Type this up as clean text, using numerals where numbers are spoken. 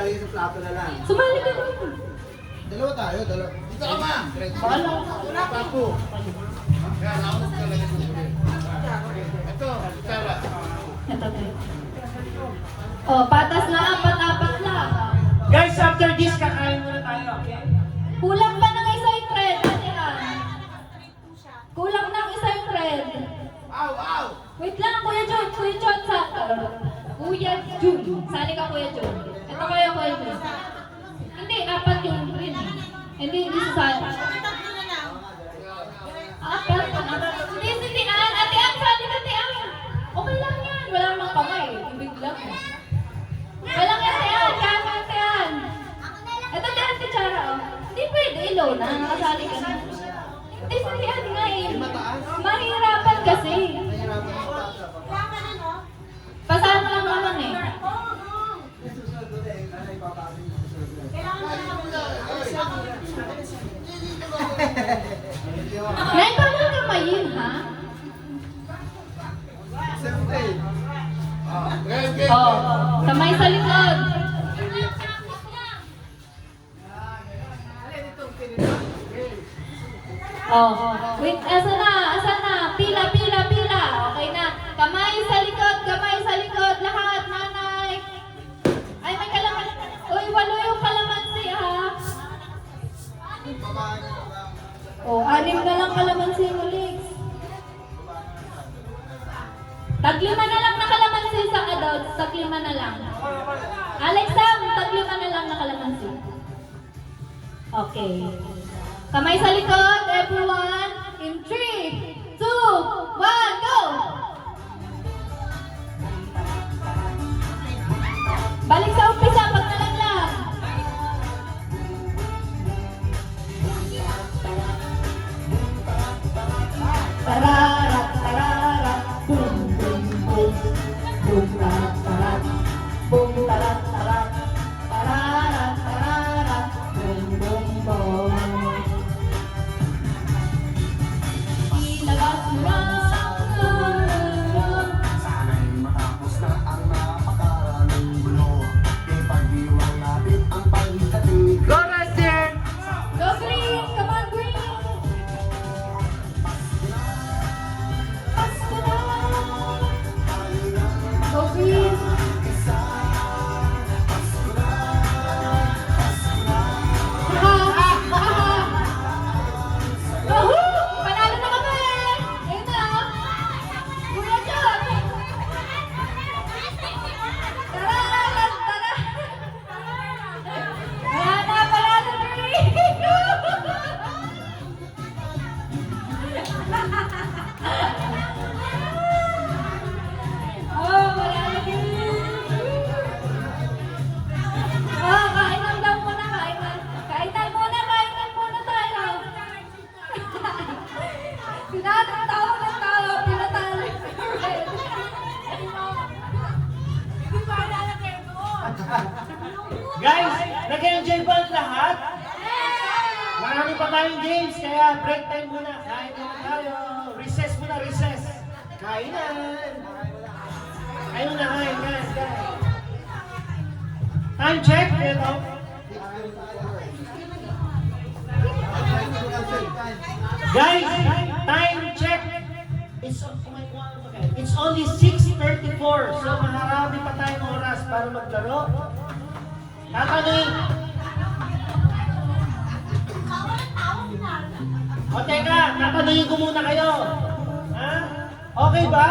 ilalagay sa plato na lang. Sumali ka doon. Dalawa tayo, dalawa. Dito ka ma! Paano? Papo. Yan, ako talaga sa ulit. Ito, Sarah. Ito tayo. Oh, patas na apat-apat lang. Guys, after this, kakain muna tayo, okay? Kulang pa ng isa yung thread, Ate Ann. Kulang ng isa yung thread. Ow, ow! Wait lang, Kuya John. Kuya John sa... Kuya Jun. Sali ka, Kuya John. Ito kaya, Kuya John. Hindi, apat yung green. Hindi sasali. Apat. Hindi, Ann. Ate Ann, sali ka, Ate Ann. Okay lang yan. Wala namang kamay. Ibig lang. Walang yan, Ate Ann. Kama, Ate Ann. Ito, Ate Ann, Tichara. Hindi pwede, ilaw na. Nakasali ka na. Hindi, Ate Ann nga eh. Mahirapan kasi. Pasama lang naman eh. Nay, paano kamayin, ha? Oh, kamay sa likod. Oh, wait, asa na? Pila. Okay na. Kamay sa likod, lahat, nanay. Ay, may kalamansi. Uy, walo yung kalamansi, ha? Oh, 6 na lang kalamansi mo, Lex. Taglima na lang na kalamansi sa adults. Taglima na lang. Alexa, taglima na lang na kalamansi. Okay. Kamay sa likod, everyone. In 3, 2, 1, go! Balik sa umpisa pag nalaglag. Tararat, tararat, boom, boom, boom. Boom, tarat, tarat. Boom, tarat, tarat. Tararat, tararat. Boom, boom, boom. Ilabas mo lang. Sana'y matapos na ang napakaraming gulo. Ipag-iwan natin ang pagdating. Go, Rustin! Go green! Come on, green! Pasko na! Go green! Woohoo! Panalo na kami! Ayun na! Kuya John! Tara! Tara! Wala na! Panalo green! Oh, wala na green! Oh, kainan daw muna, kainan. Kainan muna tayo. Tinatawa ng tao, pinatalo. Guys, nag-enjoy ba ang lahat? Marami pa tayong games, kaya break time muna. Kain muna tayo. Recess muna, recess. Kainan. Kain muna, kain. Time check, ito. Guys, time check. It's only 6:34, so maharami pa tayong oras para maglaro. Tatanungin. O teka, tatanungin ko muna kayo. Ha? Okay ba?